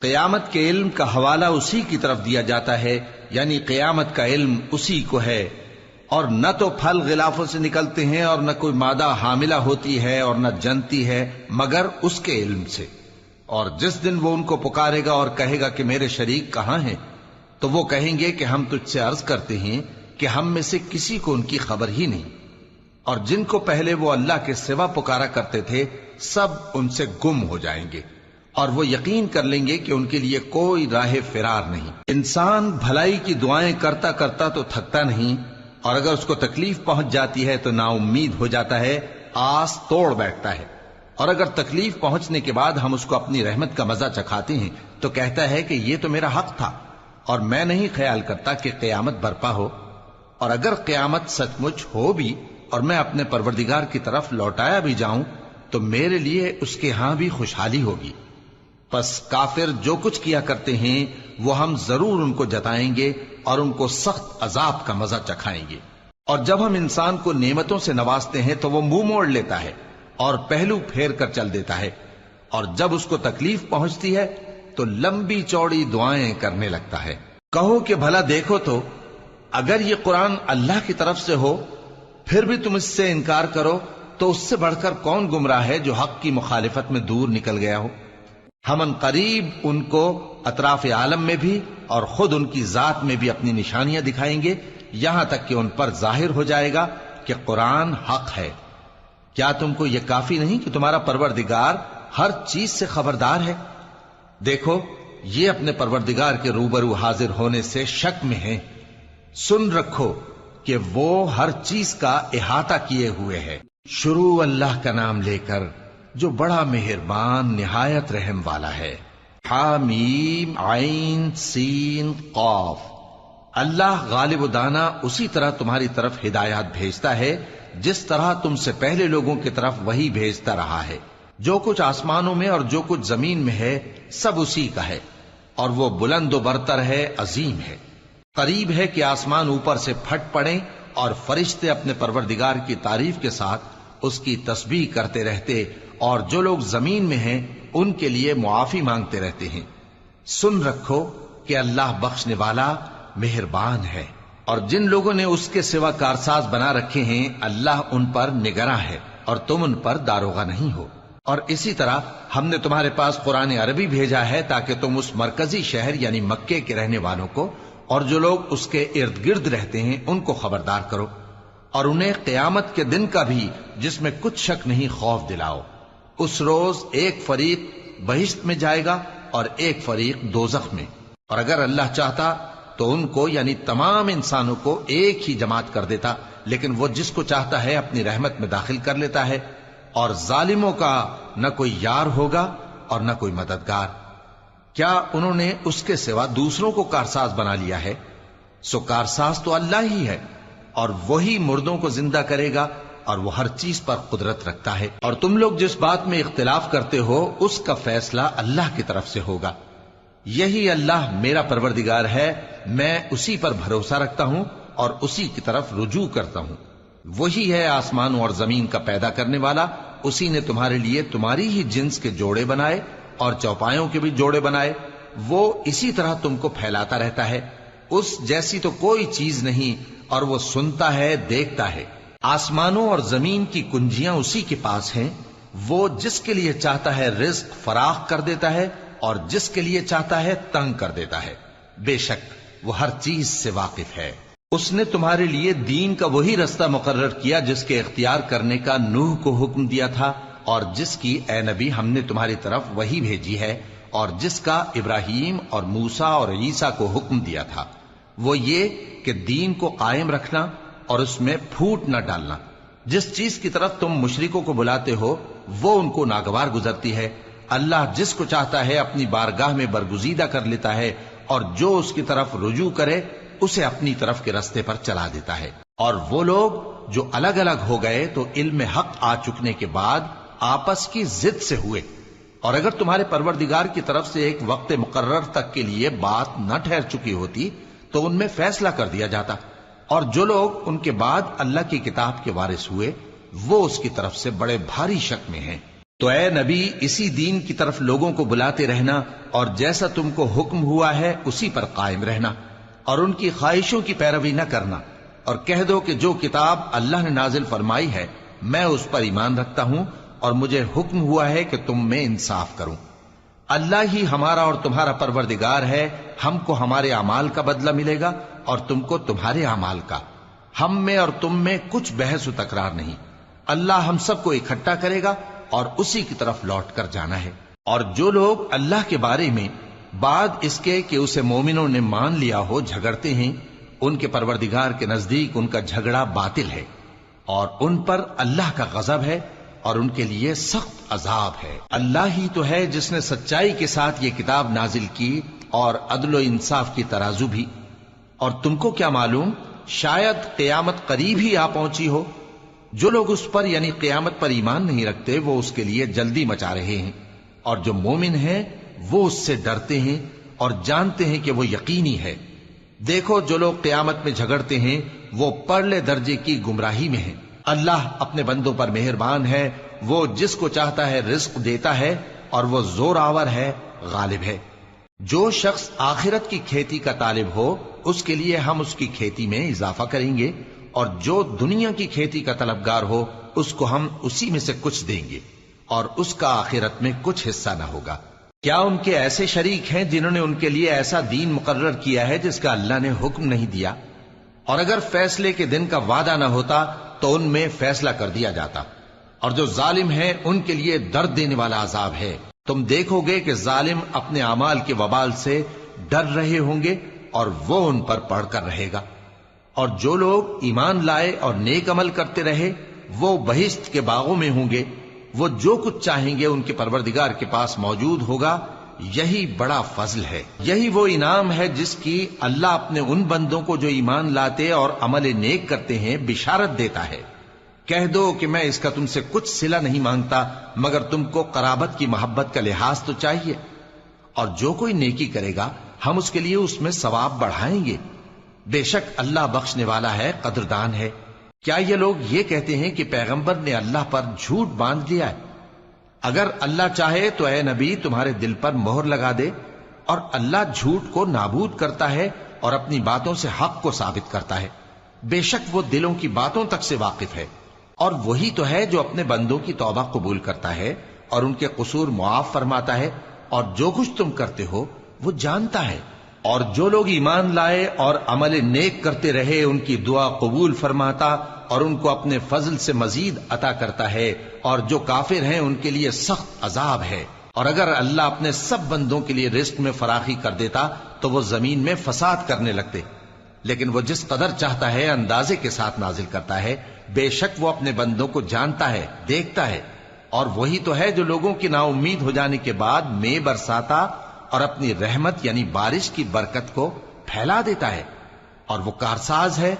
قیامت کے علم کا حوالہ اسی کی طرف دیا جاتا ہے، یعنی قیامت کا علم اسی کو ہے، اور نہ تو پھل غلافوں سے نکلتے ہیں اور نہ کوئی مادہ حاملہ ہوتی ہے اور نہ جنتی ہے مگر اس کے علم سے۔ اور جس دن وہ ان کو پکارے گا اور کہے گا کہ میرے شریک کہاں ہیں، تو وہ کہیں گے کہ ہم تجھ سے عرض کرتے ہیں کہ ہم میں سے کسی کو ان کی خبر ہی نہیں، اور جن کو پہلے وہ اللہ کے سوا پکارا کرتے تھے سب ان سے گم ہو جائیں گے، اور وہ یقین کر لیں گے کہ ان کے لیے کوئی راہ فرار نہیں۔ انسان بھلائی کی دعائیں کرتا کرتا تو تھکتا نہیں، اور اگر اس کو تکلیف پہنچ جاتی ہے تو نا امید ہو جاتا ہے، آس توڑ بیٹھتا ہے، اور اگر تکلیف پہنچنے کے بعد ہم اس کو اپنی رحمت کا مزہ چکھاتے ہیں تو کہتا ہے کہ یہ تو میرا حق تھا، اور میں نہیں خیال کرتا کہ قیامت برپا ہو۔ اور اگر قیامت سچ مچ ہو بھی اور میں اپنے پروردگار کی طرف لوٹایا بھی جاؤں تو میرے لیے اس کے ہاں بھی خوشحالی ہوگی۔ پس کافر جو کچھ کیا کرتے ہیں وہ ہم ضرور ان کو جتائیں گے اور ان کو سخت عذاب کا مزہ چکھائیں گے۔ اور جب ہم انسان کو نعمتوں سے نوازتے ہیں تو وہ منہ موڑ لیتا ہے اور پہلو پھیر کر چل دیتا ہے، اور جب اس کو تکلیف پہنچتی ہے تو لمبی چوڑی دعائیں کرنے لگتا ہے۔ کہو کہ بھلا دیکھو تو اگر یہ قرآن اللہ کی طرف سے ہو پھر بھی تم اس سے انکار کرو تو اس سے بڑھ کر کون گمراہ ہے جو حق کی مخالفت میں دور نکل گیا ہو۔ ہم ان قریب ان کو اطراف عالم میں بھی اور خود ان کی ذات میں بھی اپنی نشانیاں دکھائیں گے، یہاں تک کہ ان پر ظاہر ہو جائے گا کہ قرآن حق ہے۔ کیا تم کو یہ کافی نہیں کہ تمہارا پروردگار ہر چیز سے خبردار ہے؟ دیکھو یہ اپنے پروردگار کے روبرو حاضر ہونے سے شک میں ہیں۔ سن رکھو کہ وہ ہر چیز کا احاطہ کیے ہوئے ہے۔ شروع اللہ کا نام لے کر جو بڑا مہربان نہایت رحم والا ہے۔ حامیم عین سین قاف۔ اللہ غالب و دانا اسی طرح تمہاری طرف ہدایات بھیجتا ہے جس طرح تم سے پہلے لوگوں کی طرف وہی بھیجتا رہا ہے۔ جو کچھ آسمانوں میں اور جو کچھ زمین میں ہے سب اسی کا ہے، اور وہ بلند و برتر ہے، عظیم ہے۔ قریب ہے کہ آسمان اوپر سے پھٹ پڑیں اور فرشتے اپنے پروردگار کی تعریف کے ساتھ اس کی تسبیح کرتے رہتے، اور جو لوگ زمین میں ہیں ان کے لیے معافی مانگتے رہتے ہیں۔ سن رکھو کہ اللہ بخشنے والا مہربان ہے، اور جن لوگوں نے اس کے سوا کارساز بنا رکھے ہیں اللہ ان پر نگراں ہے اور تم ان پر داروغہ نہیں ہو۔ اور اسی طرح ہم نے تمہارے پاس قرآن عربی بھیجا ہے تاکہ تم اس مرکزی شہر یعنی مکے کے رہنے والوں کو اور جو لوگ اس کے ارد گرد رہتے ہیں ان کو خبردار کرو، اور انہیں قیامت کے دن کا بھی جس میں کچھ شک نہیں خوف دلاؤ۔ اس روز ایک فریق بہشت میں جائے گا اور ایک فریق دوزخ میں، اور اگر اللہ چاہتا تو ان کو یعنی تمام انسانوں کو ایک ہی جماعت کر دیتا، لیکن وہ جس کو چاہتا ہے اپنی رحمت میں داخل کر لیتا ہے، اور ظالموں کا نہ کوئی یار ہوگا اور نہ کوئی مددگار۔ کیا انہوں نے اس کے سوا دوسروں کو کارساز بنا لیا ہے؟ سو کارساز تو اللہ ہی ہے، اور وہی مردوں کو زندہ کرے گا، اور وہ ہر چیز پر قدرت رکھتا ہے۔ اور تم لوگ جس بات میں اختلاف کرتے ہو اس کا فیصلہ اللہ کی طرف سے ہوگا۔ یہی اللہ میرا پروردگار ہے، میں اسی پر بھروسہ رکھتا ہوں اور اسی کی طرف رجوع کرتا ہوں۔ وہی ہے آسمانوں اور زمین کا پیدا کرنے والا، اسی نے تمہارے لیے تمہاری ہی جنس کے جوڑے بنائے اور چوپایوں کے بھی جوڑے بنائے۔ وہ اسی طرح تم کو پھیلاتا رہتا ہے، اس جیسی تو کوئی چیز نہیں، اور وہ سنتا ہے، دیکھتا ہے۔ آسمانوں اور زمین کی کنجیاں اسی کے پاس ہیں، وہ جس کے لیے چاہتا ہے رزق فراخ کر دیتا ہے اور جس کے لیے چاہتا ہے تنگ کر دیتا ہے۔ بے شک وہ ہر چیز سے واقف ہے۔ اس نے تمہارے لیے دین کا وہی رستہ مقرر کیا جس کے اختیار کرنے کا نوح کو حکم دیا تھا، اور جس کی اے نبی ہم نے تمہاری طرف وہی بھیجی ہے، اور جس کا ابراہیم اور موسیٰ اور عیسیٰ کو حکم دیا تھا، وہ یہ کہ دین کو قائم رکھنا اور اس میں پھوٹ نہ ڈالنا۔ جس چیز کی طرف تم مشرکوں کو بلاتے ہو وہ ان کو ناگوار گزرتی ہے۔ اللہ جس کو چاہتا ہے اپنی بارگاہ میں برگزیدہ کر لیتا ہے، اور جو اس کی طرف رجوع کرے اسے اپنی طرف کے رستے پر چلا دیتا ہے۔ اور وہ لوگ جو الگ الگ ہو گئے تو علم حق آ چکنے کے بعد آپس کی ضد سے ہوئے، اور اگر تمہارے پروردگار کی طرف سے ایک وقت مقرر تک کے لیے بات نہ ٹھہر چکی ہوتی تو ان میں فیصلہ کر دیا جاتا، اور جو لوگ ان کے بعد اللہ کی کتاب کے وارث ہوئے وہ اس کی طرف سے بڑے بھاری شک میں ہیں۔ تو اے نبی اسی دین کی طرف لوگوں کو بلاتے رہنا اور جیسا تم کو حکم ہوا ہے اسی پر قائم رہنا، اور ان کی خواہشوں کی پیروی نہ کرنا، اور کہہ دو کہ جو کتاب اللہ نے نازل فرمائی ہے میں اس پر ایمان رکھتا ہوں، اور مجھے حکم ہوا ہے کہ تم میں انصاف کروں۔ اللہ ہی ہمارا اور تمہارا پروردگار ہے، ہم کو ہمارے اعمال کا بدلہ ملے گا اور تم کو تمہارے اعمال کا، ہم میں اور تم میں کچھ بحث و تکرار نہیں۔ اللہ ہم سب کو اکٹھا کرے گا اور اسی کی طرف لوٹ کر جانا ہے۔ اور جو لوگ اللہ کے بارے میں بعد اس کے کہ اسے مومنوں نے مان لیا ہو جھگڑتے ہیں، ان کے پروردگار کے نزدیک ان کا جھگڑا باطل ہے، اور ان پر اللہ کا غضب ہے اور ان کے لیے سخت عذاب ہے۔ اللہ ہی تو ہے جس نے سچائی کے ساتھ یہ کتاب نازل کی اور عدل و انصاف کی ترازو بھی۔ اور تم کو کیا معلوم، شاید قیامت قریب ہی آ پہنچی ہو۔ جو لوگ اس پر یعنی قیامت پر ایمان نہیں رکھتے وہ اس کے لیے جلدی مچا رہے ہیں، اور جو مومن ہیں وہ اس سے ڈرتے ہیں اور جانتے ہیں کہ وہ یقینی ہے۔ دیکھو جو لوگ قیامت میں جھگڑتے ہیں وہ پرلے درجے کی گمراہی میں ہیں۔ اللہ اپنے بندوں پر مہربان ہے، وہ جس کو چاہتا ہے رزق دیتا ہے، اور وہ زور آور ہے، غالب ہے۔ جو شخص آخرت کی کھیتی کا طالب ہو اس کے لیے ہم اس کی کھیتی میں اضافہ کریں گے، اور جو دنیا کی کھیتی کا طلبگار ہو اس کو ہم اسی میں سے کچھ دیں گے، اور اس کا آخرت میں کچھ حصہ نہ ہوگا۔ کیا ان کے ایسے شریک ہیں جنہوں نے ان کے لیے ایسا دین مقرر کیا ہے جس کا اللہ نے حکم نہیں دیا؟ اور اگر فیصلے کے دن کا وعدہ نہ ہوتا تو ان میں فیصلہ کر دیا جاتا۔ اور جو ظالم ہیں ان کے لیے درد دینے والا عذاب ہے۔ تم دیکھو گے کہ ظالم اپنے اعمال کے وبال سے ڈر رہے ہوں گے اور وہ ان پر پڑھ کر رہے گا۔ اور جو لوگ ایمان لائے اور نیک عمل کرتے رہے وہ بہشت کے باغوں میں ہوں گے، وہ جو کچھ چاہیں گے ان کے پروردگار کے پاس موجود ہوگا۔ یہی بڑا فضل ہے، یہی وہ انعام ہے جس کی اللہ اپنے ان بندوں کو جو ایمان لاتے اور عمل نیک کرتے ہیں بشارت دیتا ہے۔ کہہ دو کہ میں اس کا تم سے کچھ صلہ نہیں مانگتا مگر تم کو قرابت کی محبت کا لحاظ تو چاہیے، اور جو کوئی نیکی کرے گا ہم اس کے لیے اس میں ثواب بڑھائیں گے۔ بے شک اللہ بخشنے والا ہے، قدردان ہے۔ کیا یہ لوگ یہ کہتے ہیں کہ پیغمبر نے اللہ پر جھوٹ باندھ دیا ہے؟ اگر اللہ چاہے تو اے نبی تمہارے دل پر مہر لگا دے، اور اللہ جھوٹ کو نابود کرتا ہے اور اپنی باتوں سے حق کو ثابت کرتا ہے۔ بے شک وہ دلوں کی باتوں تک سے واقف ہے، اور وہی تو ہے جو اپنے بندوں کی توبہ قبول کرتا ہے اور ان کے قصور معاف فرماتا ہے، اور جو کچھ تم کرتے ہو وہ جانتا ہے۔ اور جو لوگ ایمان لائے اور عمل نیک کرتے رہے ان کی دعا قبول فرماتا اور ان کو اپنے فضل سے مزید عطا کرتا ہے، اور جو کافر ہیں ان کے لیے سخت عذاب ہے۔ اور اگر اللہ اپنے سب بندوں کے لیے رزق میں فراخی کر دیتا تو وہ زمین میں فساد کرنے لگتے، لیکن وہ جس قدر چاہتا ہے اندازے کے ساتھ نازل کرتا ہے۔ بے شک وہ اپنے بندوں کو جانتا ہے، دیکھتا ہے۔ اور وہی تو ہے جو لوگوں کی نا امید ہو جانے کے بعد میں برساتا اور اپنی رحمت یعنی بارش کی برکت کو پھیلا دیتا ہے، اور وہ کارساز ہے،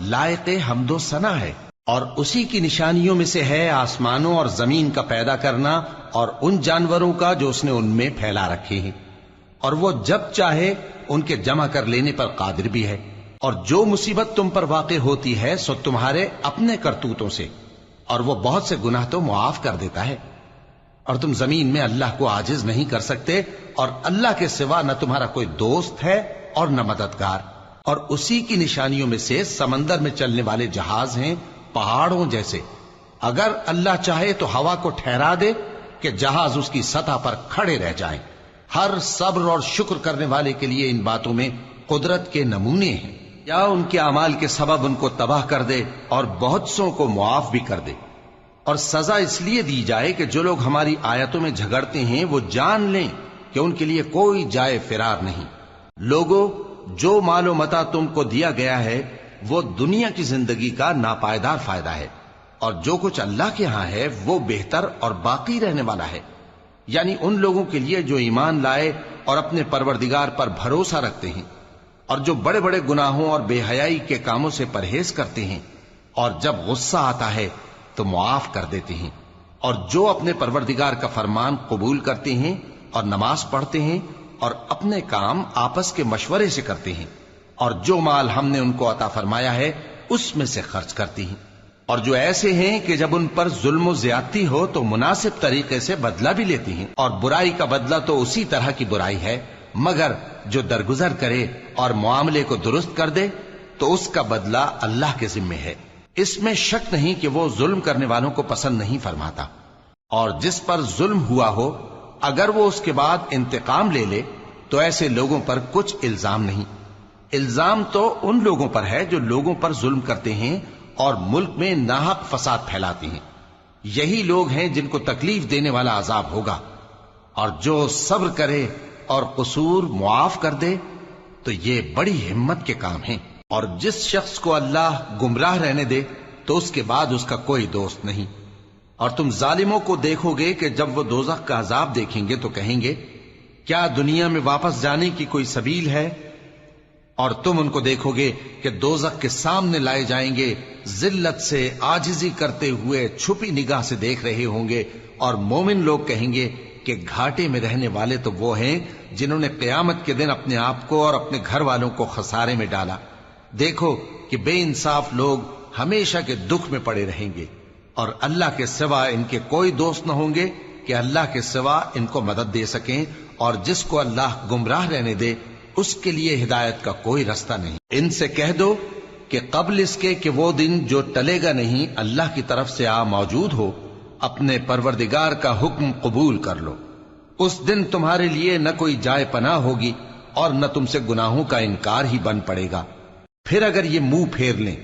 لائق حمد و ثنا ہے۔ اور اسی کی نشانیوں میں سے ہے آسمانوں اور زمین کا پیدا کرنا اور ان جانوروں کا جو اس نے ان میں پھیلا رکھے ہیں، اور وہ جب چاہے ان کے جمع کر لینے پر قادر بھی ہے۔ اور جو مصیبت تم پر واقع ہوتی ہے سو تمہارے اپنے کرتوتوں سے، اور وہ بہت سے گناہ تو معاف کر دیتا ہے۔ اور تم زمین میں اللہ کو عاجز نہیں کر سکتے، اور اللہ کے سوا نہ تمہارا کوئی دوست ہے اور نہ مددگار۔ اور اسی کی نشانیوں میں سے سمندر میں چلنے والے جہاز ہیں پہاڑوں جیسے۔ اگر اللہ چاہے تو ہوا کو ٹھہرا دے کہ جہاز اس کی سطح پر کھڑے رہ جائیں۔ ہر صبر اور شکر کرنے والے کے لیے ان باتوں میں قدرت کے نمونے ہیں۔ یا ان کے اعمال کے سبب ان کو تباہ کر دے اور بہت سوں کو معاف بھی کر دے۔ اور سزا اس لیے دی جائے کہ جو لوگ ہماری آیتوں میں جھگڑتے ہیں وہ جان لیں کہ ان کے لیے کوئی جائے فرار نہیں۔ لوگوں، جو مال و متاع تم کو دیا گیا ہے وہ دنیا کی زندگی کا ناپائیدار فائدہ ہے، اور جو کچھ اللہ کے ہاں ہے وہ بہتر اور باقی رہنے والا ہے، یعنی ان لوگوں کے لیے جو ایمان لائے اور اپنے پروردگار پر بھروسہ رکھتے ہیں، اور جو بڑے بڑے گناہوں اور بے حیائی کے کاموں سے پرہیز کرتے ہیں، اور جب غصہ آتا ہے تو معاف کر دیتے ہیں، اور جو اپنے پروردگار کا فرمان قبول کرتے ہیں اور نماز پڑھتے ہیں اور اپنے کام آپس کے مشورے سے کرتے ہیں، اور جو مال ہم نے ان کو عطا فرمایا ہے اس میں سے خرچ کرتے ہیں۔ اور جو ایسے ہیں کہ جب ان پر ظلم و زیادتی ہو تو مناسب طریقے سے بدلہ بھی لیتی ہیں، اور برائی کا بدلہ تو اسی طرح کی برائی ہے، مگر جو درگزر کرے اور معاملے کو درست کر دے تو اس کا بدلہ اللہ کے ذمے ہے۔ اس میں شک نہیں کہ وہ ظلم کرنے والوں کو پسند نہیں فرماتا، اور جس پر ظلم ہوا ہو اگر وہ اس کے بعد انتقام لے لے تو ایسے لوگوں پر کچھ الزام نہیں۔ الزام تو ان لوگوں پر ہے جو لوگوں پر ظلم کرتے ہیں اور ملک میں ناحق فساد پھیلاتے ہیں، یہی لوگ ہیں جن کو تکلیف دینے والا عذاب ہوگا۔ اور جو صبر کرے اور قصور معاف کر دے تو یہ بڑی ہمت کے کام ہیں۔ اور جس شخص کو اللہ گمراہ رہنے دے تو اس کے بعد اس کا کوئی دوست نہیں۔ اور تم ظالموں کو دیکھو گے کہ جب وہ دوزخ کا عذاب دیکھیں گے تو کہیں گے کیا دنیا میں واپس جانے کی کوئی سبیل ہے؟ اور تم ان کو دیکھو گے کہ دوزخ کے سامنے لائے جائیں گے، ذلت سے عاجزی کرتے ہوئے چھپی نگاہ سے دیکھ رہے ہوں گے، اور مومن لوگ کہیں گے کہ گھاٹے میں رہنے والے تو وہ ہیں جنہوں نے قیامت کے دن اپنے آپ کو اور اپنے گھر والوں کو خسارے میں ڈالا۔ دیکھو کہ بے انصاف لوگ ہمیشہ کے دکھ میں پڑے رہیں گے، اور اللہ کے سوا ان کے کوئی دوست نہ ہوں گے کہ اللہ کے سوا ان کو مدد دے سکیں، اور جس کو اللہ گمراہ رہنے دے اس کے لیے ہدایت کا کوئی رستہ نہیں۔ ان سے کہہ دو کہ قبل اس کے کہ وہ دن جو ٹلے گا نہیں اللہ کی طرف سے آ موجود ہو، اپنے پروردگار کا حکم قبول کر لو۔ اس دن تمہارے لیے نہ کوئی جائے پناہ ہوگی اور نہ تم سے گناہوں کا انکار ہی بن پڑے گا۔ پھر اگر یہ منہ پھیر لیں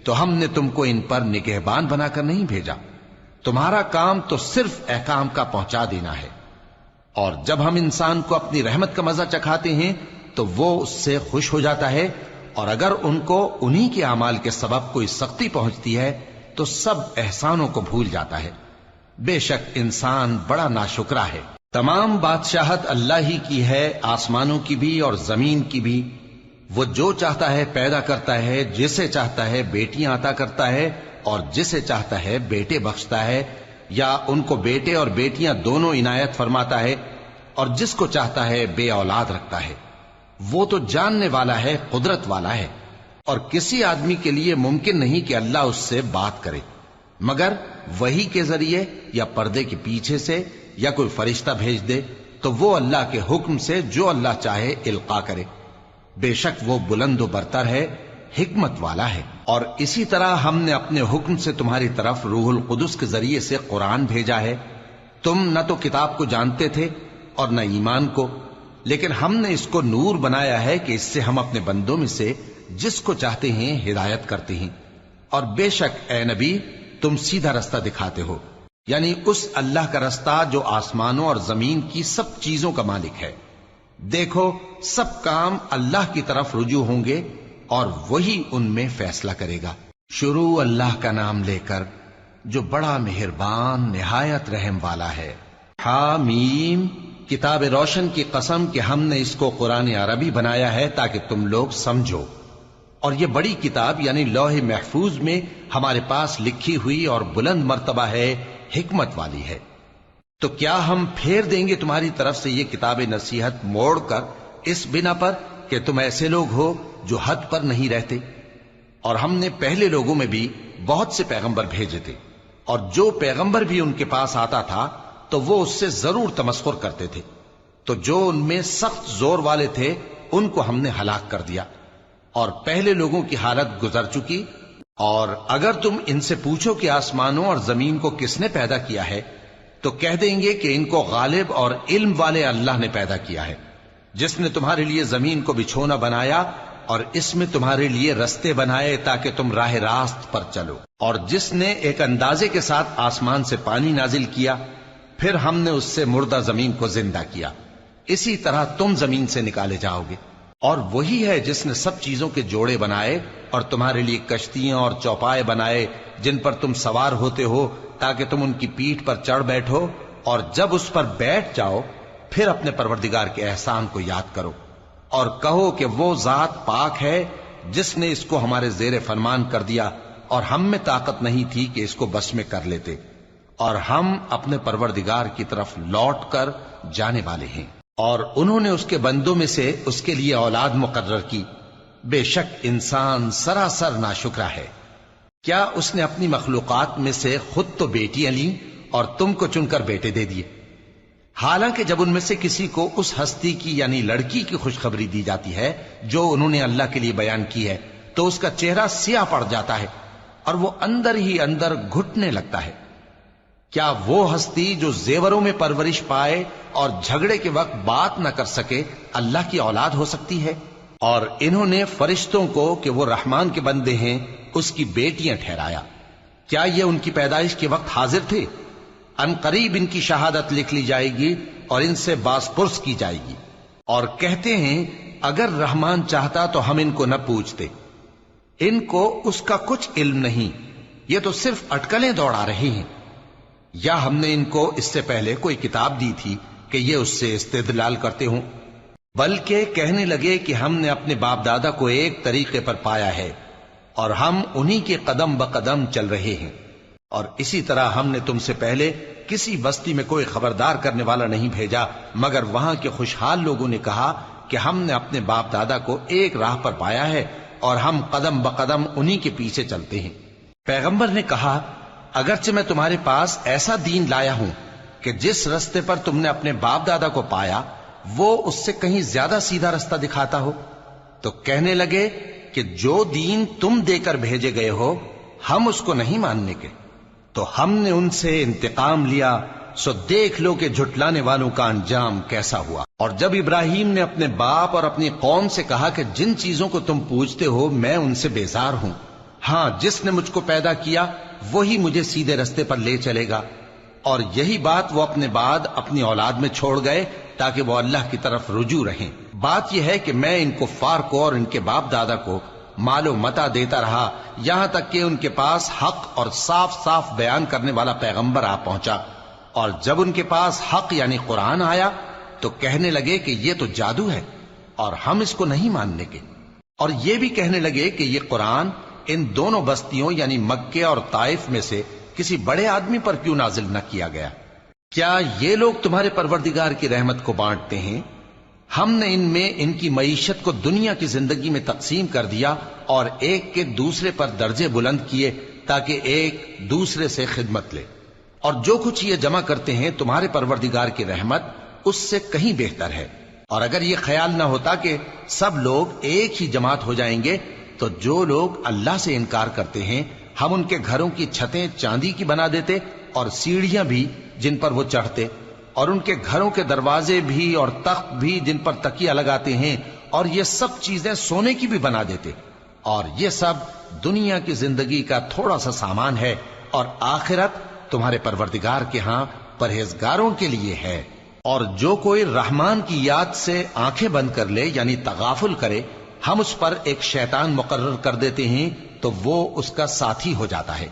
تو ہم نے تم کو ان پر نگہبان بنا کر نہیں بھیجا، تمہارا کام تو صرف احکام کا پہنچا دینا ہے۔ اور جب ہم انسان کو اپنی رحمت کا مزہ چکھاتے ہیں تو وہ اس سے خوش ہو جاتا ہے، اور اگر ان کو انہی کے اعمال کے سبب کوئی سختی پہنچتی ہے تو سب احسانوں کو بھول جاتا ہے۔ بے شک انسان بڑا ناشکرا ہے۔ تمام بادشاہت اللہ ہی کی ہے، آسمانوں کی بھی اور زمین کی بھی۔ وہ جو چاہتا ہے پیدا کرتا ہے، جسے چاہتا ہے بیٹیاں عطا کرتا ہے اور جسے چاہتا ہے بیٹے بخشتا ہے، یا ان کو بیٹے اور بیٹیاں دونوں عنایت فرماتا ہے، اور جس کو چاہتا ہے بے اولاد رکھتا ہے۔ وہ تو جاننے والا ہے، قدرت والا ہے، اور کسی آدمی کے لیے ممکن نہیں کہ اللہ اس سے بات کرے مگر وحی کے ذریعے یا پردے کے پیچھے سے، یا کوئی فرشتہ بھیج دے تو وہ اللہ کے حکم سے جو اللہ چاہے القا کرے۔ بے شک وہ بلند و برتر ہے، حکمت والا ہے۔ اور اسی طرح ہم نے اپنے حکم سے تمہاری طرف روح القدس کے ذریعے سے قرآن بھیجا ہے۔ تم نہ تو کتاب کو جانتے تھے اور نہ ایمان کو، لیکن ہم نے اس کو نور بنایا ہے کہ اس سے ہم اپنے بندوں میں سے جس کو چاہتے ہیں ہدایت کرتے ہیں۔ اور بے شک اے نبی تم سیدھا رستہ دکھاتے ہو، یعنی اس اللہ کا رستہ جو آسمانوں اور زمین کی سب چیزوں کا مالک ہے۔ دیکھو سب کام اللہ کی طرف رجوع ہوں گے اور وہی ان میں فیصلہ کرے گا۔ شروع اللہ کا نام لے کر جو بڑا مہربان نہایت رحم والا ہے۔ حامیم، کتاب روشن کی قسم کہ ہم نے اس کو قرآن عربی بنایا ہے تاکہ تم لوگ سمجھو، اور یہ بڑی کتاب یعنی لوح محفوظ میں ہمارے پاس لکھی ہوئی اور بلند مرتبہ ہے، حکمت والی ہے۔ تو کیا ہم پھیر دیں گے تمہاری طرف سے یہ کتاب نصیحت موڑ کر اس بنا پر کہ تم ایسے لوگ ہو جو حد پر نہیں رہتے؟ اور ہم نے پہلے لوگوں میں بھی بہت سے پیغمبر بھیجے تھے، اور جو پیغمبر بھی ان کے پاس آتا تھا تو وہ اس سے ضرور تمسخر کرتے تھے، تو جو ان میں سخت زور والے تھے ان کو ہم نے ہلاک کر دیا، اور پہلے لوگوں کی حالت گزر چکی۔ اور اگر تم ان سے پوچھو کہ آسمانوں اور زمین کو کس نے پیدا کیا ہے تو کہہ دیں گے کہ ان کو غالب اور علم والے اللہ نے پیدا کیا ہے، جس نے تمہارے لیے زمین کو بچھونا بنایا اور اس میں تمہارے لیے رستے بنائے تاکہ تم راہ راست پر چلو، اور جس نے ایک اندازے کے ساتھ آسمان سے پانی نازل کیا، پھر ہم نے اس سے مردہ زمین کو زندہ کیا، اسی طرح تم زمین سے نکالے جاؤ گے۔ اور وہی ہے جس نے سب چیزوں کے جوڑے بنائے اور تمہارے لیے کشتیاں اور چوپائے بنائے جن پر تم سوار ہوتے ہو تاکہ تم ان کی پیٹھ پر چڑھ بیٹھو، اور جب اس پر بیٹھ جاؤ پھر اپنے پروردگار کے احسان کو یاد کرو اور کہو کہ وہ ذات پاک ہے جس نے اس کو ہمارے زیر فرمان کر دیا، اور ہم میں طاقت نہیں تھی کہ اس کو بس میں کر لیتے، اور ہم اپنے پروردگار کی طرف لوٹ کر جانے والے ہیں۔ اور انہوں نے اس کے بندوں میں سے اس کے لیے اولاد مقرر کی، بے شک انسان سراسر ناشکرا ہے۔ کیا اس نے اپنی مخلوقات میں سے خود تو بیٹیاں لیں اور تم کو چن کر بیٹے دے دیے؟ حالانکہ جب ان میں سے کسی کو اس ہستی کی یعنی لڑکی کی خوشخبری دی جاتی ہے جو انہوں نے اللہ کے لیے بیان کی ہے تو اس کا چہرہ سیاہ پڑ جاتا ہے اور وہ اندر ہی اندر گھٹنے لگتا ہے۔ کیا وہ ہستی جو زیوروں میں پرورش پائے اور جھگڑے کے وقت بات نہ کر سکے اللہ کی اولاد ہو سکتی ہے؟ اور انہوں نے فرشتوں کو کہ وہ رحمان کے بندے ہیں اس کی بیٹیاں ٹھہرایا۔ کیا یہ ان کی پیدائش کے وقت حاضر تھے؟ ان قریب ان کی شہادت لکھ لی جائے گی اور ان سے باز پرس کی جائے گی۔ اور کہتے ہیں اگر رحمان چاہتا تو ہم ان کو نہ پوچھتے، ان کو اس کا کچھ علم نہیں، یہ تو صرف اٹکلیں دوڑا رہے ہیں۔ یا ہم نے ان کو اس سے پہلے کوئی کتاب دی تھی کہ یہ اس سے استدلال کرتے ہوں؟ بلکہ کہنے لگے کہ ہم نے اپنے باپ دادا کو ایک طریقے پر پایا ہے اور ہم انہی کے قدم بقدم چل رہے ہیں، اور اسی طرح ہم نے تم سے پہلے کسی بستی میں کوئی خبردار کرنے والا نہیں بھیجا مگر وہاں کے خوشحال لوگوں نے کہا کہ ہم نے اپنے باپ دادا کو ایک راہ پر پایا ہے اور ہم قدم بقدم انہی کے پیچھے چلتے ہیں۔ پیغمبر نے کہا اگرچہ میں تمہارے پاس ایسا دین لایا ہوں کہ جس رستے پر تم نے اپنے باپ دادا کو پایا وہ اس سے کہیں زیادہ سیدھا رستہ دکھاتا ہو، تو کہنے لگے کہ جو دین تم دے کر بھیجے گئے ہو ہم اس کو نہیں ماننے کے، تو ہم نے ان سے انتقام لیا، سو دیکھ لو کہ جھٹلانے والوں کا انجام کیسا ہوا۔ اور جب ابراہیم نے اپنے باپ اور اپنی قوم سے کہا کہ جن چیزوں کو تم پوجتے ہو میں ان سے بیزار ہوں، ہاں جس نے مجھ کو پیدا کیا وہی مجھے سیدھے رستے پر لے چلے گا، اور یہی بات وہ اپنے بعد اپنی اولاد میں چھوڑ گئے تاکہ وہ اللہ کی طرف رجوع رہیں۔ بات یہ ہے کہ میں ان کفار کو اور ان کے باپ دادا کو مال و متاع دیتا رہا یہاں تک کہ ان کے پاس حق اور صاف صاف بیان کرنے والا پیغمبر آ پہنچا، اور جب ان کے پاس حق یعنی قرآن آیا تو کہنے لگے کہ یہ تو جادو ہے اور ہم اس کو نہیں ماننے کے، اور یہ بھی کہنے لگے کہ یہ قرآن ان دونوں بستیوں یعنی مکے اور طائف میں سے کسی بڑے آدمی پر کیوں نازل نہ کیا گیا؟ کیا یہ لوگ تمہارے پروردگار کی رحمت کو بانٹتے ہیں؟ ہم نے ان میں ان کی معیشت کو دنیا کی زندگی میں تقسیم کر دیا اور ایک کے دوسرے پر درجے بلند کیے تاکہ ایک دوسرے سے خدمت لے، اور جو کچھ یہ جمع کرتے ہیں تمہارے پروردگار کی رحمت اس سے کہیں بہتر ہے۔ اور اگر یہ خیال نہ ہوتا کہ سب لوگ ایک ہی جماعت ہو جائیں گے تو جو لوگ اللہ سے انکار کرتے ہیں ہم ان کے گھروں کی چھتیں چاندی کی بنا دیتے اور سیڑھیاں بھی جن پر وہ چڑھتے، اور ان کے گھروں کے دروازے بھی اور تخت بھی جن پر تکیہ لگاتے ہیں، اور یہ سب چیزیں سونے کی بھی بنا دیتے، اور یہ سب دنیا کی زندگی کا تھوڑا سا سامان ہے، اور آخرت تمہارے پروردگار کے ہاں پرہیزگاروں کے لیے ہے۔ اور جو کوئی رحمان کی یاد سے آنکھیں بند کر لے یعنی تغافل کرے ہم اس پر ایک شیطان مقرر کر دیتے ہیں تو وہ اس کا ساتھی ہو جاتا ہے،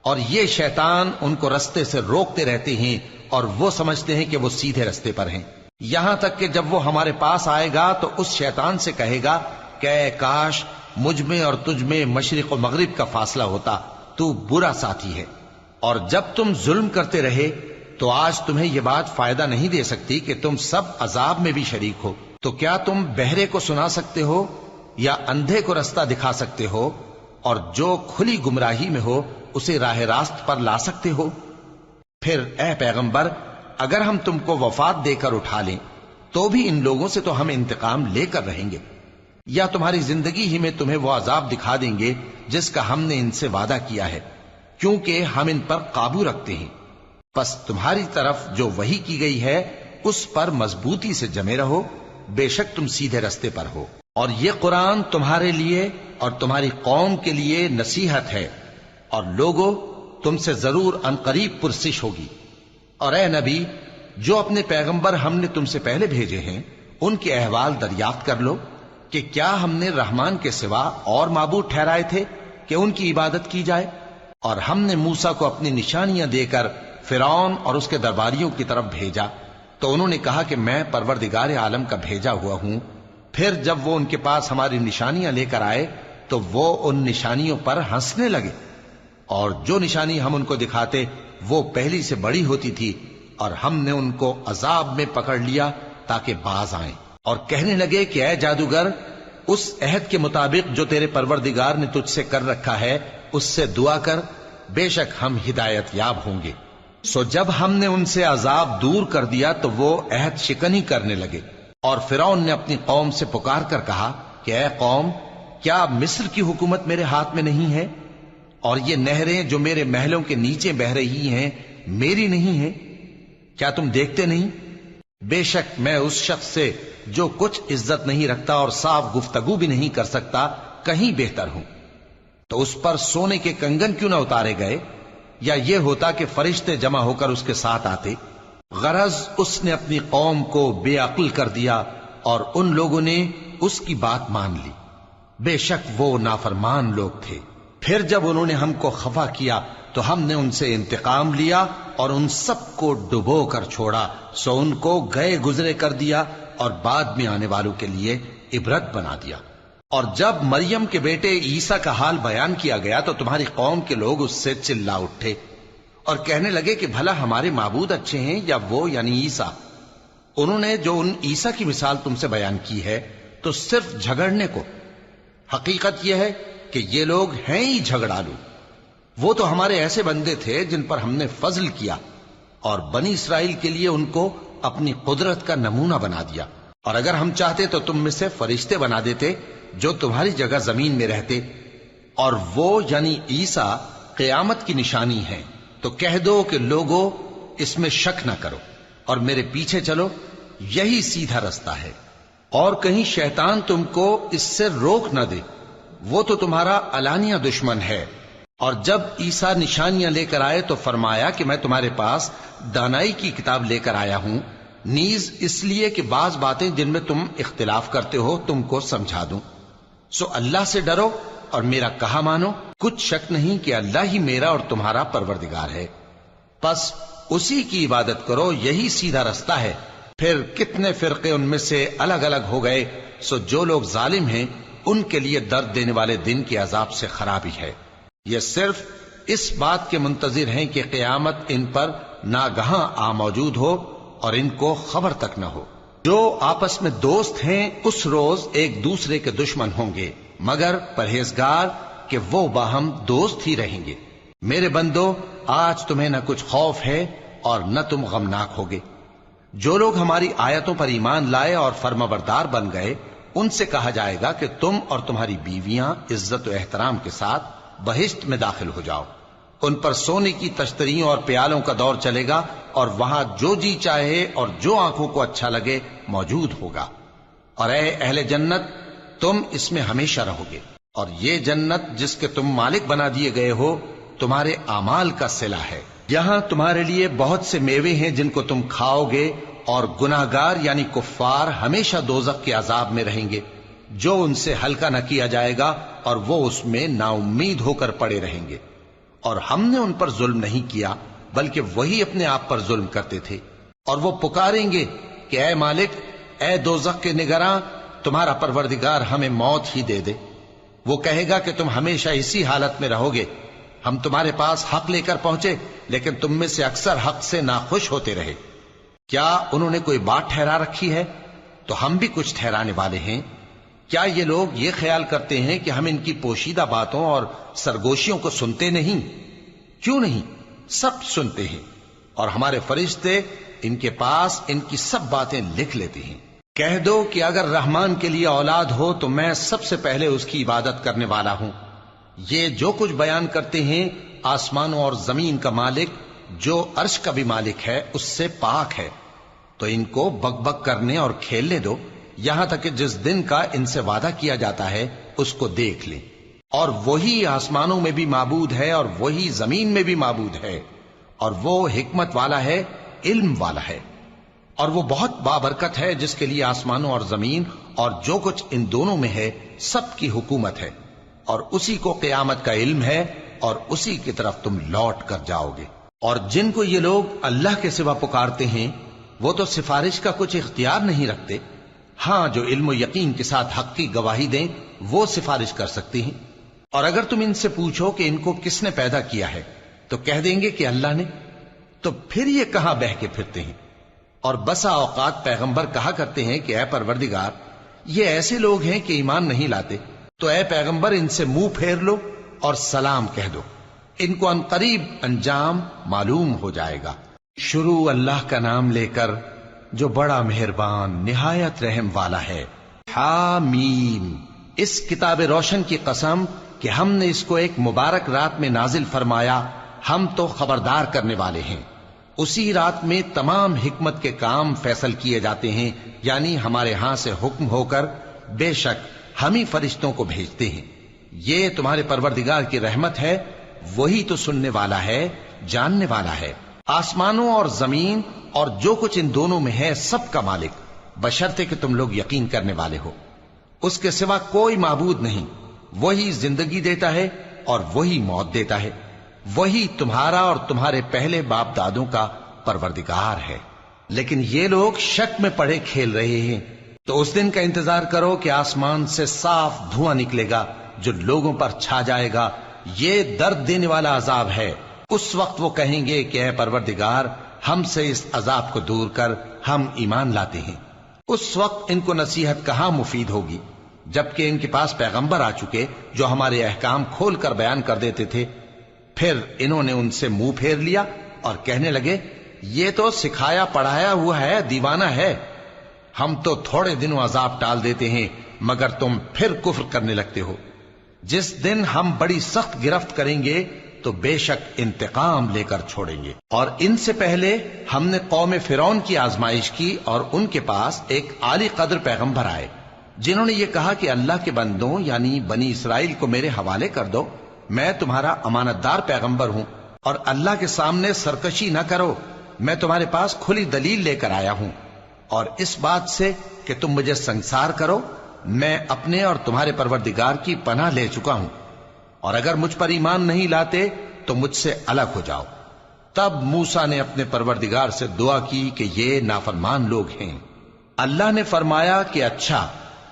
اور یہ شیطان ان کو رستے سے روکتے رہتے ہیں اور وہ سمجھتے ہیں کہ وہ سیدھے رستے پر ہیں، یہاں تک کہ جب وہ ہمارے پاس آئے گا تو اس شیطان سے کہے گا کہ اے کاش مجھ میں اور تجھ میں مشرق و مغرب کا فاصلہ ہوتا، تو برا ساتھی ہے۔ اور جب تم ظلم کرتے رہے تو آج تمہیں یہ بات فائدہ نہیں دے سکتی کہ تم سب عذاب میں بھی شریک ہو، تو کیا تم بہرے کو سنا سکتے ہو یا اندھے کو رستہ دکھا سکتے ہو، اور جو کھلی گمراہی میں ہو اسے راہ راست پر لا سکتے ہو؟ پھر اے پیغمبر اگر ہم تم کو وفات دے کر اٹھا لیں تو بھی ان لوگوں سے تو ہم انتقام لے کر رہیں گے، یا تمہاری زندگی ہی میں تمہیں وہ عذاب دکھا دیں گے جس کا ہم نے ان سے وعدہ کیا ہے، کیونکہ ہم ان پر قابو رکھتے ہیں۔ پس تمہاری طرف جو وحی کی گئی ہے اس پر مضبوطی سے جمے رہو، بے شک تم سیدھے رستے پر ہو، اور یہ قرآن تمہارے لیے اور تمہاری قوم کے لیے نصیحت ہے، اور لوگوں تم سے ضرور عنقریب پرسش ہوگی۔ اور اے نبی جو اپنے پیغمبر ہم نے تم سے پہلے بھیجے ہیں ان کے احوال دریافت کر لو کہ کیا ہم نے رحمان کے سوا اور معبود ٹھہرائے تھے کہ ان کی عبادت کی جائے؟ اور ہم نے موسیٰ کو اپنی نشانیاں دے کر فرعون اور اس کے درباریوں کی طرف بھیجا تو انہوں نے کہا کہ میں پروردگار عالم کا بھیجا ہوا ہوں۔ پھر جب وہ ان کے پاس ہماری نشانیاں لے کر آئے تو وہ ان نشانیوں پر ہنسنے لگے، اور جو نشانی ہم ان کو دکھاتے وہ پہلی سے بڑی ہوتی تھی، اور ہم نے ان کو عذاب میں پکڑ لیا تاکہ باز آئیں، اور کہنے لگے کہ اے جادوگر اس عہد کے مطابق جو تیرے پروردگار نے تجھ سے کر رکھا ہے اس سے دعا کر، بے شک ہم ہدایت یاب ہوں گے۔ سو جب ہم نے ان سے عذاب دور کر دیا تو وہ عہد شکنی کرنے لگے، اور فرعون نے اپنی قوم سے پکار کر کہا کہ اے قوم، کیا مصر کی حکومت میرے ہاتھ میں نہیں ہے؟ اور یہ نہریں جو میرے محلوں کے نیچے بہ رہی ہیں میری نہیں ہیں؟ کیا تم دیکھتے نہیں؟ بے شک میں اس شخص سے جو کچھ عزت نہیں رکھتا اور صاف گفتگو بھی نہیں کر سکتا کہیں بہتر ہوں۔ تو اس پر سونے کے کنگن کیوں نہ اتارے گئے، یا یہ ہوتا کہ فرشتے جمع ہو کر اس کے ساتھ آتے؟ غرض اس نے اپنی قوم کو بے عقل کر دیا اور ان لوگوں نے اس کی بات مان لی۔ بے شک وہ نافرمان لوگ تھے۔ پھر جب انہوں نے ہم کو خفا کیا تو ہم نے ان سے انتقام لیا اور ان سب کو ڈبو کر چھوڑا، سو ان کو گئے گزرے کر دیا اور بعد میں آنے والوں کے لیے عبرت بنا دیا۔ اور جب مریم کے بیٹے عیسیٰ کا حال بیان کیا گیا تو تمہاری قوم کے لوگ اس سے چلا اٹھے اور کہنے لگے کہ بھلا ہمارے معبود اچھے ہیں یا وہ یعنی عیسیٰ؟ انہوں نے جو ان عیسیٰ کی مثال تم سے بیان کی ہے تو صرف جھگڑنے کو۔ حقیقت یہ ہے کہ یہ لوگ ہیں ہی جھگڑالو۔ وہ تو ہمارے ایسے بندے تھے جن پر ہم نے فضل کیا، اور بنی اسرائیل کے لیے ان کو اپنی قدرت کا نمونہ بنا دیا، اور اگر ہم چاہتے تو تم میں سے فرشتے بنا دیتے جو تمہاری جگہ زمین میں رہتے، اور وہ یعنی عیسیٰ قیامت کی نشانی ہے۔ تو کہہ دو کہ لوگوں اس میں شک نہ کرو اور میرے پیچھے چلو، یہی سیدھا رستہ ہے، اور کہیں شیطان تم کو اس سے روک نہ دے، وہ تو تمہارا علانیہ دشمن ہے۔ اور جب عیسیٰ نشانیاں لے کر آئے تو فرمایا کہ میں تمہارے پاس دانائی کی کتاب لے کر آیا ہوں، نیز اس لیے کہ بعض باتیں جن میں تم اختلاف کرتے ہو تم کو سمجھا دوں۔ سو اللہ سے ڈرو اور میرا کہا مانو، کچھ شک نہیں کہ اللہ ہی میرا اور تمہارا پروردگار ہے، پس اسی کی عبادت کرو، یہی سیدھا رستہ ہے۔ پھر کتنے فرقے ان میں سے الگ الگ ہو گئے، سو جو لوگ ظالم ہیں ان کے لیے درد دینے والے دن کے عذاب سے خرابی ہے۔ یہ صرف اس بات کے منتظر ہیں کہ قیامت ان پر ناگہاں آ موجود ہو اور ان کو خبر تک نہ ہو۔ جو آپس میں دوست ہیں اس روز ایک دوسرے کے دشمن ہوں گے، مگر پرہیزگار کہ وہ باہم دوست ہی رہیں گے۔ میرے بندو، آج تمہیں نہ کچھ خوف ہے اور نہ تم غمناک ہوگے۔ جو لوگ ہماری آیتوں پر ایمان لائے اور فرمانبردار بن گئے، ان سے کہا جائے گا کہ تم اور تمہاری بیویاں عزت و احترام کے ساتھ بہشت میں داخل ہو جاؤ۔ ان پر سونے کی تشتریوں اور پیالوں کا دور چلے گا، اور وہاں جو جی چاہے اور جو آنکھوں کو اچھا لگے موجود ہوگا۔ اور اے اہل جنت، تم اس میں ہمیشہ رہو گے، اور یہ جنت جس کے تم مالک بنا دیے گئے ہو تمہارے اعمال کا صلہ ہے۔ یہاں تمہارے لیے بہت سے میوے ہیں جن کو تم کھاؤ گے، اور گناہگار یعنی کفار ہمیشہ دوزخ کے عذاب میں رہیں گے، جو ان سے ہلکا نہ کیا جائے گا، اور وہ اس میں نا امید ہو کر پڑے رہیں گے۔ اور ہم نے ان پر ظلم نہیں کیا بلکہ وہی اپنے آپ پر ظلم کرتے تھے۔ اور وہ پکاریں گے کہ اے مالک، اے دوزخ کے نگراں، تمہارا پروردگار ہمیں موت ہی دے دے۔ وہ کہے گا کہ تم ہمیشہ اسی حالت میں رہو گے، ہم تمہارے پاس حق لے کر پہنچے لیکن تم میں سے اکثر حق سے ناخوش ہوتے رہے۔ کیا انہوں نے کوئی بات ٹھہرا رکھی ہے؟ تو ہم بھی کچھ ٹھہرانے والے ہیں۔ کیا یہ لوگ یہ خیال کرتے ہیں کہ ہم ان کی پوشیدہ باتوں اور سرگوشیوں کو سنتے نہیں؟ کیوں نہیں، سب سنتے ہیں، اور ہمارے فرشتے ان کے پاس ان کی سب باتیں لکھ لیتے ہیں۔ کہہ دو کہ اگر رحمان کے لیے اولاد ہو تو میں سب سے پہلے اس کی عبادت کرنے والا ہوں۔ یہ جو کچھ بیان کرتے ہیں آسمانوں اور زمین کا مالک جو عرش کا بھی مالک ہے اس سے پاک ہے، تو ان کو بک بک کرنے اور کھیلنے دو، یہاں تک کہ جس دن کا ان سے وعدہ کیا جاتا ہے اس کو دیکھ لیں۔ اور وہی آسمانوں میں بھی معبود ہے اور وہی زمین میں بھی معبود ہے، اور وہ حکمت والا ہے، علم والا ہے، اور وہ بہت بابرکت ہے جس کے لیے آسمانوں اور زمین اور جو کچھ ان دونوں میں ہے سب کی حکومت ہے، اور اسی کو قیامت کا علم ہے، اور اسی کی طرف تم لوٹ کر جاؤ گے۔ اور جن کو یہ لوگ اللہ کے سوا پکارتے ہیں وہ تو سفارش کا کچھ اختیار نہیں رکھتے، ہاں جو علم و یقین کے ساتھ حق کی گواہی دیں وہ سفارش کر سکتے ہیں۔ اور اگر تم ان سے پوچھو کہ ان کو کس نے پیدا کیا ہے تو کہہ دیں گے کہ اللہ نے، تو پھر یہ کہاں بہہ کے پھرتے ہیں۔ اور بسا اوقات پیغمبر کہا کرتے ہیں کہ اے پروردگار، یہ ایسے لوگ ہیں کہ ایمان نہیں لاتے، تو اے پیغمبر ان سے منہ پھیر لو اور سلام کہہ دو، ان کو عنقریب انجام معلوم ہو جائے گا۔ شروع اللہ کا نام لے کر جو بڑا مہربان نہایت رحم والا ہے۔ حامیم، اس کتاب روشن کی قسم کہ ہم نے اس کو ایک مبارک رات میں نازل فرمایا، ہم تو خبردار کرنے والے ہیں۔ اسی رات میں تمام حکمت کے کام فیصل کیے جاتے ہیں، یعنی ہمارے ہاں سے حکم ہو کر بے شک ہم ہی فرشتوں کو بھیجتے ہیں۔ یہ تمہارے پروردگار کی رحمت ہے، وہی تو سننے والا ہے، جاننے والا ہے۔ آسمانوں اور زمین اور جو کچھ ان دونوں میں ہے سب کا مالک، بشرطے کہ تم لوگ یقین کرنے والے ہو۔ اس کے سوا کوئی معبود نہیں، وہی زندگی دیتا ہے اور وہی موت دیتا ہے، وہی تمہارا اور تمہارے پہلے باپ دادوں کا پروردگار ہے۔ لیکن یہ لوگ شک میں پڑے کھیل رہے ہیں، تو اس دن کا انتظار کرو کہ آسمان سے صاف دھواں نکلے گا جو لوگوں پر چھا جائے گا، یہ درد دینے والا عذاب ہے۔ اس وقت وہ کہیں گے کہ اے پروردگار، ہم سے اس عذاب کو دور کر، ہم ایمان لاتے ہیں۔ اس وقت ان کو نصیحت کہاں مفید ہوگی، جبکہ ان کے پاس پیغمبر آ چکے جو ہمارے احکام کھول کر بیان کر دیتے تھے۔ پھر انہوں نے ان سے منہ پھیر لیا اور کہنے لگے، یہ تو سکھایا پڑھایا ہوا ہے، دیوانہ ہے۔ ہم تو تھوڑے دنوں عذاب ٹال دیتے ہیں مگر تم پھر کفر کرنے لگتے ہو۔ جس دن ہم بڑی سخت گرفت کریں گے تو بے شک انتقام لے کر چھوڑیں گے۔ اور ان سے پہلے ہم نے قوم فرعون کی آزمائش کی، اور ان کے پاس ایک عالی قدر پیغمبر آئے جنہوں نے یہ کہا کہ اللہ کے بندوں یعنی بنی اسرائیل کو میرے حوالے کر دو، میں تمہارا امانت دار پیغمبر ہوں، اور اللہ کے سامنے سرکشی نہ کرو، میں تمہارے پاس کھلی دلیل لے کر آیا ہوں، اور اس بات سے کہ تم مجھے سنسار کرو، میں اپنے اور تمہارے پروردگار کی پناہ لے چکا ہوں، اور اگر مجھ پر ایمان نہیں لاتے تو مجھ سے الگ ہو جاؤ۔ تب موسیٰ نے اپنے پروردگار سے دعا کی کہ یہ نافرمان لوگ ہیں۔ اللہ نے فرمایا کہ اچھا،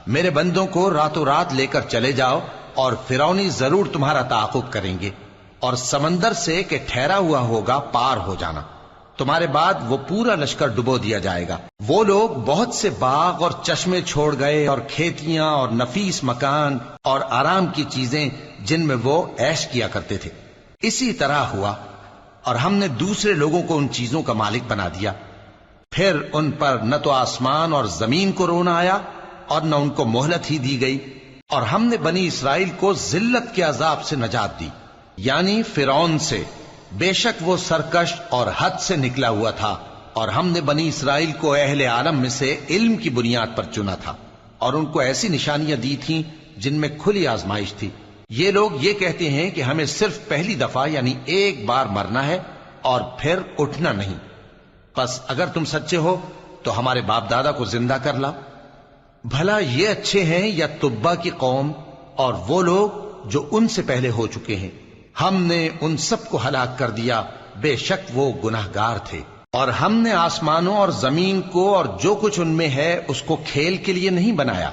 میرے بندوں کو راتوں رات لے کر چلے جاؤ، اور فرعونی ضرور تمہارا تعاقب کریں گے، اور سمندر سے کہ ٹھہرا ہوا ہوگا پار ہو جانا، تمہارے بعد وہ پورا لشکر ڈبو دیا جائے گا۔ وہ لوگ بہت سے باغ اور چشمے چھوڑ گئے، اور کھیتیاں اور نفیس مکان اور آرام کی چیزیں جن میں وہ عیش کیا کرتے تھے۔ اسی طرح ہوا، اور ہم نے دوسرے لوگوں کو ان چیزوں کا مالک بنا دیا۔ پھر ان پر نہ تو آسمان اور زمین کو رونا آیا، اور نہ ان کو مہلت ہی دی گئی، اور ہم نے بنی اسرائیل کو ذلت کے عذاب سے نجات دی، یعنی فرعون سے۔ بے شک وہ سرکش اور حد سے نکلا ہوا تھا، اور ہم نے بنی اسرائیل کو اہل عالم میں سے علم کی بنیاد پر چنا تھا، اور ان کو ایسی نشانیاں دی تھیں جن میں کھلی آزمائش تھی۔ یہ لوگ یہ کہتے ہیں کہ ہمیں صرف پہلی دفعہ یعنی ایک بار مرنا ہے اور پھر اٹھنا نہیں، پس اگر تم سچے ہو تو ہمارے باپ دادا کو زندہ کر لاؤ۔ بھلا یہ اچھے ہیں یا تبا کی قوم اور وہ لوگ جو ان سے پہلے ہو چکے ہیں؟ ہم نے ان سب کو ہلاک کر دیا، بے شک وہ گناہگار تھے۔ اور ہم نے آسمانوں اور زمین کو اور جو کچھ ان میں ہے اس کو کھیل کے لیے نہیں بنایا،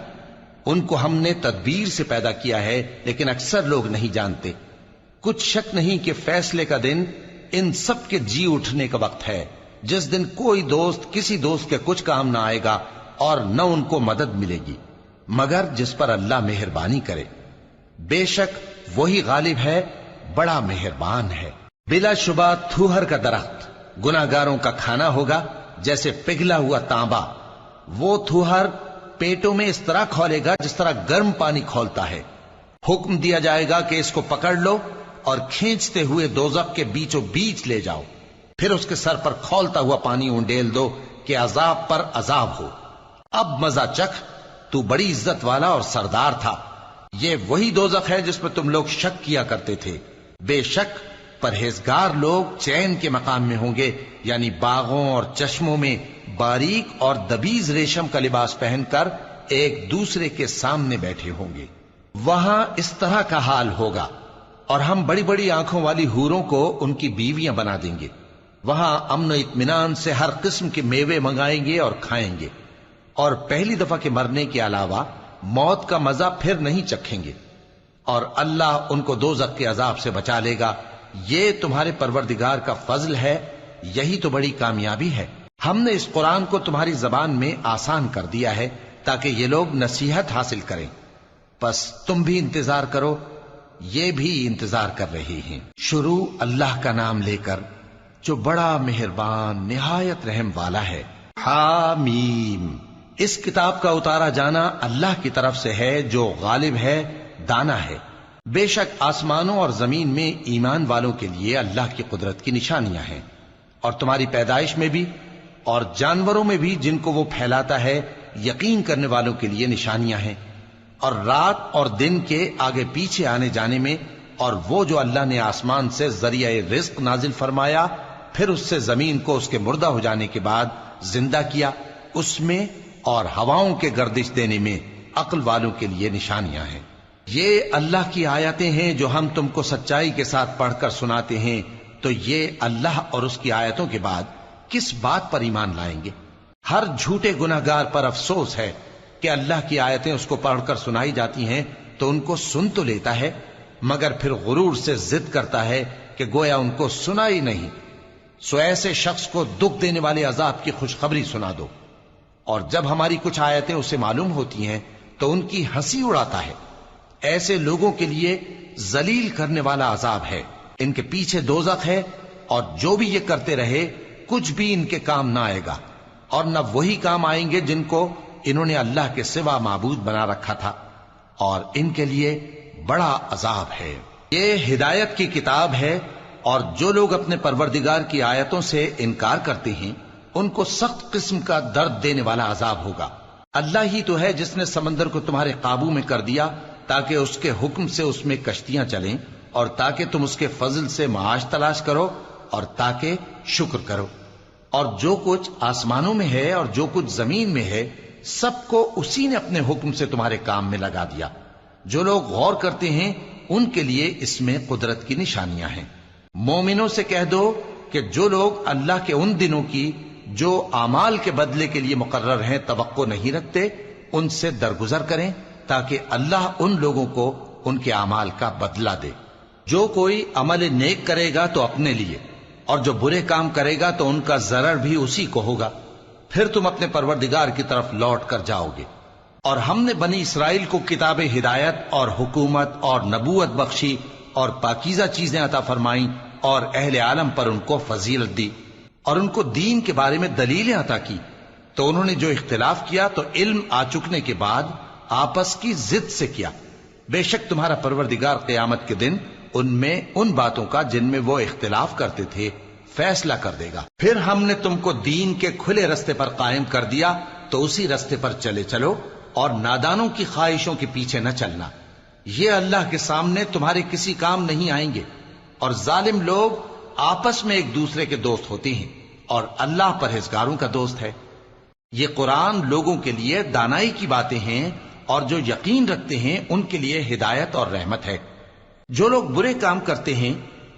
ان کو ہم نے تدبیر سے پیدا کیا ہے، لیکن اکثر لوگ نہیں جانتے۔ کچھ شک نہیں کہ فیصلے کا دن ان سب کے جی اٹھنے کا وقت ہے، جس دن کوئی دوست کسی دوست کے کچھ کام نہ آئے گا، اور نہ ان کو مدد ملے گی مگر جس پر اللہ مہربانی کرے۔ بے شک وہی غالب ہے، بڑا مہربان ہے۔ بلا شبہ تھوہر کا درخت گناہگاروں کا کھانا ہوگا، جیسے پگھلا ہوا تانبا۔ وہ تھوہر پیٹوں میں اس طرح کھولے گا جس طرح گرم پانی کھولتا ہے۔ حکم دیا جائے گا کہ اس کو پکڑ لو اور کھینچتے ہوئے دوزخ کے بیچوں بیچ لے جاؤ، پھر اس کے سر پر کھولتا ہوا پانی انڈیل دو کہ عذاب پر عذاب ہو۔ اب مزہ چکھ، تو بڑی عزت والا اور سردار تھا۔ یہ وہی دوزخ ہے جس پر تم لوگ شک کیا کرتے تھے۔ بے شک پرہیزگار لوگ چین کے مقام میں ہوں گے، یعنی باغوں اور چشموں میں باریک اور دبیز ریشم کا لباس پہن کر ایک دوسرے کے سامنے بیٹھے ہوں گے۔ وہاں اس طرح کا حال ہوگا، اور ہم بڑی بڑی آنکھوں والی حوروں کو ان کی بیویاں بنا دیں گے۔ وہاں امن و اطمینان سے ہر قسم کے میوے منگائیں گے اور کھائیں گے، اور پہلی دفعہ کے مرنے کے علاوہ موت کا مزہ پھر نہیں چکھیں گے، اور اللہ ان کو دوزخ کے عذاب سے بچا لے گا۔ یہ تمہارے پروردگار کا فضل ہے، یہی تو بڑی کامیابی ہے۔ ہم نے اس قرآن کو تمہاری زبان میں آسان کر دیا ہے تاکہ یہ لوگ نصیحت حاصل کریں، پس تم بھی انتظار کرو یہ بھی انتظار کر رہے ہیں۔ شروع اللہ کا نام لے کر جو بڑا مہربان نہایت رحم والا ہے۔ حامیم، اس کتاب کا اتارا جانا اللہ کی طرف سے ہے جو غالب ہے، دانا ہے۔ بے شک آسمانوں اور زمین میں ایمان والوں کے لیے اللہ کی قدرت کی نشانیاں ہیں، اور تمہاری پیدائش میں بھی اور جانوروں میں بھی جن کو وہ پھیلاتا ہے یقین کرنے والوں کے لیے نشانیاں ہیں، اور رات اور دن کے آگے پیچھے آنے جانے میں، اور وہ جو اللہ نے آسمان سے ذریعہ رزق نازل فرمایا پھر اس سے زمین کو اس کے مردہ ہو جانے کے بعد زندہ کیا، اس میں اور ہواؤں کے گردش دینے میں عقل والوں کے لیے نشانیاں ہیں۔ یہ اللہ کی آیتیں ہیں جو ہم تم کو سچائی کے ساتھ پڑھ کر سناتے ہیں، تو یہ اللہ اور اس کی آیتوں کے بعد کس بات پر ایمان لائیں گے؟ ہر جھوٹے گناہگار پر افسوس ہے کہ اللہ کی آیتیں اس کو پڑھ کر سنائی جاتی ہیں تو ان کو سن تو لیتا ہے، مگر پھر غرور سے ضد کرتا ہے کہ گویا ان کو سنا ہی نہیں۔ سو ایسے شخص کو دکھ دینے والے عذاب کی خوشخبری سنا دو، اور جب ہماری کچھ آیتیں اسے معلوم ہوتی ہیں تو ان کی ہنسی اڑاتا ہے۔ ایسے لوگوں کے لیے ذلیل کرنے والا عذاب ہے، ان کے پیچھے دوزخ ہے، اور جو بھی یہ کرتے رہے کچھ بھی ان کے کام نہ آئے گا، اور نہ وہی کام آئیں گے جن کو انہوں نے اللہ کے سوا معبود بنا رکھا تھا، اور ان کے لیے بڑا عذاب ہے۔ یہ ہدایت کی کتاب ہے، اور جو لوگ اپنے پروردگار کی آیتوں سے انکار کرتے ہیں ان کو سخت قسم کا درد دینے والا عذاب ہوگا۔ اللہ ہی تو ہے جس نے سمندر کو تمہارے قابو میں کر دیا تاکہ اس کے حکم سے اس میں کشتیاں چلیں، اور تاکہ تم اس کے فضل سے معاش تلاش کرو، اور تاکہ شکر کرو۔ اور جو کچھ آسمانوں میں ہے اور جو کچھ زمین میں ہے سب کو اسی نے اپنے حکم سے تمہارے کام میں لگا دیا۔ جو لوگ غور کرتے ہیں ان کے لیے اس میں قدرت کی نشانیاں ہیں۔ مومنوں سے کہہ دو کہ جو لوگ اللہ کے ان دنوں کی جو اعمال کے بدلے کے لیے مقرر ہیں توقع نہیں رکھتے، ان سے درگزر کریں تاکہ اللہ ان لوگوں کو ان کے اعمال کا بدلہ دے۔ جو کوئی عمل نیک کرے گا تو اپنے لیے، اور جو برے کام کرے گا تو ان کا ضرر بھی اسی کو ہوگا، پھر تم اپنے پروردگار کی طرف لوٹ کر جاؤ گے۔ اور ہم نے بنی اسرائیل کو کتاب ہدایت اور حکومت اور نبوت بخشی، اور پاکیزہ چیزیں عطا فرمائیں، اور اہل عالم پر ان کو فضیلت دی، اور ان کو دین کے بارے میں دلیلیں عطا کی، تو انہوں نے جو اختلاف کیا تو علم آ چکنے کے بعد آپس کی ضد سے کیا۔ بے شک تمہارا پروردگار قیامت کے دن ان میں ان باتوں کا جن میں وہ اختلاف کرتے تھے فیصلہ کر دے گا۔ پھر ہم نے تم کو دین کے کھلے رستے پر قائم کر دیا تو اسی رستے پر چلے چلو، اور نادانوں کی خواہشوں کے پیچھے نہ چلنا، یہ اللہ کے سامنے تمہارے کسی کام نہیں آئیں گے۔ اور ظالم لوگ آپس میں ایک دوسرے کے دوست ہوتے ہیں، اور اللہ پرہیزگاروں کا دوست ہے۔ یہ قرآن لوگوں کے لیے دانائی کی باتیں ہیں، اور جو یقین رکھتے ہیں ان کے لیے ہدایت اور رحمت ہے۔ جو لوگ برے کام کرتے ہیں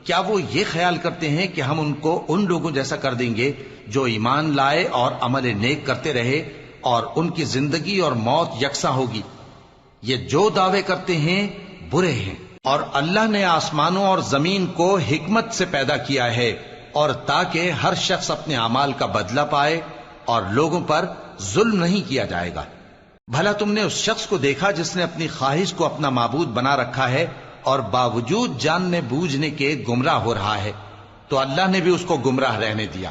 کیا وہ یہ خیال کرتے ہیں کہ ہم ان کو ان لوگوں جیسا کر دیں گے جو ایمان لائے اور عمل نیک کرتے رہے، اور ان کی زندگی اور موت یکساں ہوگی؟ یہ جو دعوے کرتے ہیں برے ہیں۔ اور اللہ نے آسمانوں اور زمین کو حکمت سے پیدا کیا ہے، اور تاکہ ہر شخص اپنے اعمال کا بدلہ پائے، اور لوگوں پر ظلم نہیں کیا جائے گا۔ بھلا تم نے اس شخص کو دیکھا جس نے اپنی خواہش کو اپنا معبود بنا رکھا ہے اور باوجود جاننے بوجھنے کے گمراہ ہو رہا ہے؟ تو اللہ نے بھی اس کو گمراہ رہنے دیا،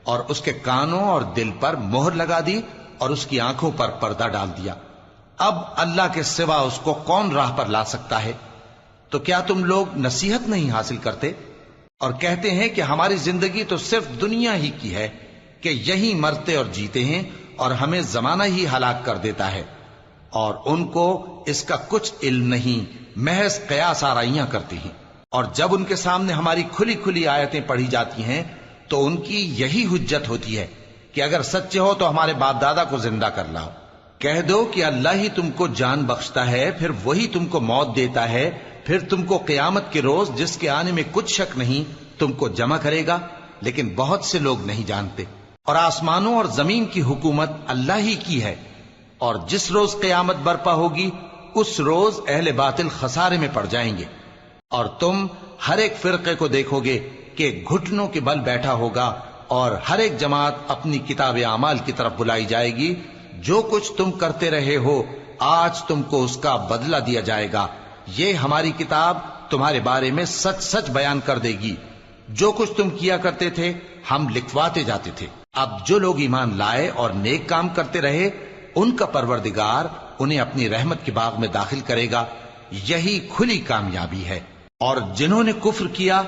اور اس کے کانوں اور دل پر مہر لگا دی، اور اس کی آنکھوں پر پردہ ڈال دیا۔ اب اللہ کے سوا اس کو کون راہ پر لا سکتا ہے؟ تو کیا تم لوگ نصیحت نہیں حاصل کرتے اور کہتے ہیں کہ ہماری زندگی تو صرف دنیا ہی کی ہے، کہ یہی مرتے اور جیتے ہیں، اور ہمیں زمانہ ہی ہلاک کر دیتا ہے؟ اور ان کو اس کا کچھ علم نہیں، محض قیاس آرائیاں کرتے ہیں۔ اور جب ان کے سامنے ہماری کھلی کھلی آیتیں پڑھی جاتی ہیں تو ان کی یہی حجت ہوتی ہے کہ اگر سچے ہو تو ہمارے باپ دادا کو زندہ کر لاؤ۔ کہہ دو کہ اللہ ہی تم کو جان بخشتا ہے، پھر وہی تم کو موت دیتا ہے، پھر تم کو قیامت کے روز جس کے آنے میں کچھ شک نہیں تم کو جمع کرے گا، لیکن بہت سے لوگ نہیں جانتے۔ اور آسمانوں اور زمین کی حکومت اللہ ہی کی ہے، اور جس روز قیامت برپا ہوگی اس روز اہل باطل خسارے میں پڑ جائیں گے۔ اور تم ہر ایک فرقے کو دیکھو گے کہ گھٹنوں کے بل بیٹھا ہوگا، اور ہر ایک جماعت اپنی کتاب اعمال کی طرف بلائی جائے گی۔ جو کچھ تم کرتے رہے ہو آج تم کو اس کا بدلہ دیا جائے گا، یہ ہماری کتاب تمہارے بارے میں سچ سچ بیان کر دے گی. جو کچھ تم کیا کرتے تھے ہم لکھواتے جاتے تھے. اب جو لوگ ایمان لائے اور نیک کام کرتے رہے ان کا پروردگار انہیں اپنی رحمت کے باغ میں داخل کرے گا. یہی کھلی کامیابی ہے. اور جنہوں نے کفر کیا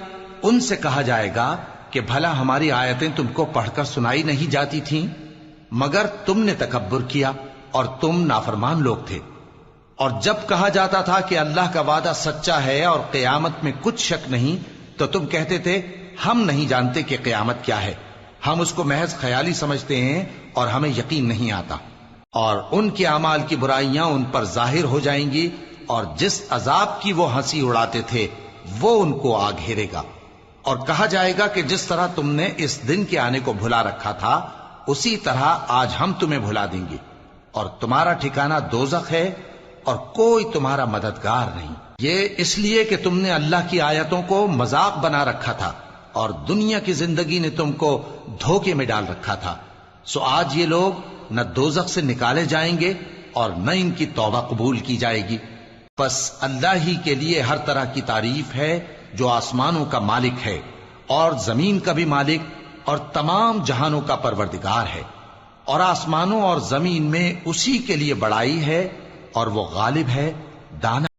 ان سے کہا جائے گا کہ بھلا ہماری آیتیں تم کو پڑھ کر سنائی نہیں جاتی تھیں؟ مگر تم نے تکبر کیا اور تم نافرمان لوگ تھے. اور جب کہا جاتا تھا کہ اللہ کا وعدہ سچا ہے اور قیامت میں کچھ شک نہیں تو تم کہتے تھے ہم نہیں جانتے کہ قیامت کیا ہے، ہم اس کو محض خیالی سمجھتے ہیں اور ہمیں یقین نہیں آتا. اور ان کے اعمال کی برائیاں ان پر ظاہر ہو جائیں گی اور جس عذاب کی وہ ہنسی اڑاتے تھے وہ ان کو آ گھیرے گا. اور کہا جائے گا کہ جس طرح تم نے اس دن کے آنے کو بھلا رکھا تھا اسی طرح آج ہم تمہیں بھلا دیں گے، اور تمہارا ٹھکانہ دوزخ ہے اور کوئی تمہارا مددگار نہیں. یہ اس لیے کہ تم نے اللہ کی آیتوں کو مذاق بنا رکھا تھا اور دنیا کی زندگی نے تم کو دھوکے میں ڈال رکھا تھا. سو آج یہ لوگ نہ دوزخ سے نکالے جائیں گے اور نہ ان کی توبہ قبول کی جائے گی. بس اللہ ہی کے لیے ہر طرح کی تعریف ہے جو آسمانوں کا مالک ہے اور زمین کا بھی مالک اور تمام جہانوں کا پروردگار ہے. اور آسمانوں اور زمین میں اسی کے لیے بڑائی ہے اور وہ غالب ہے، دانا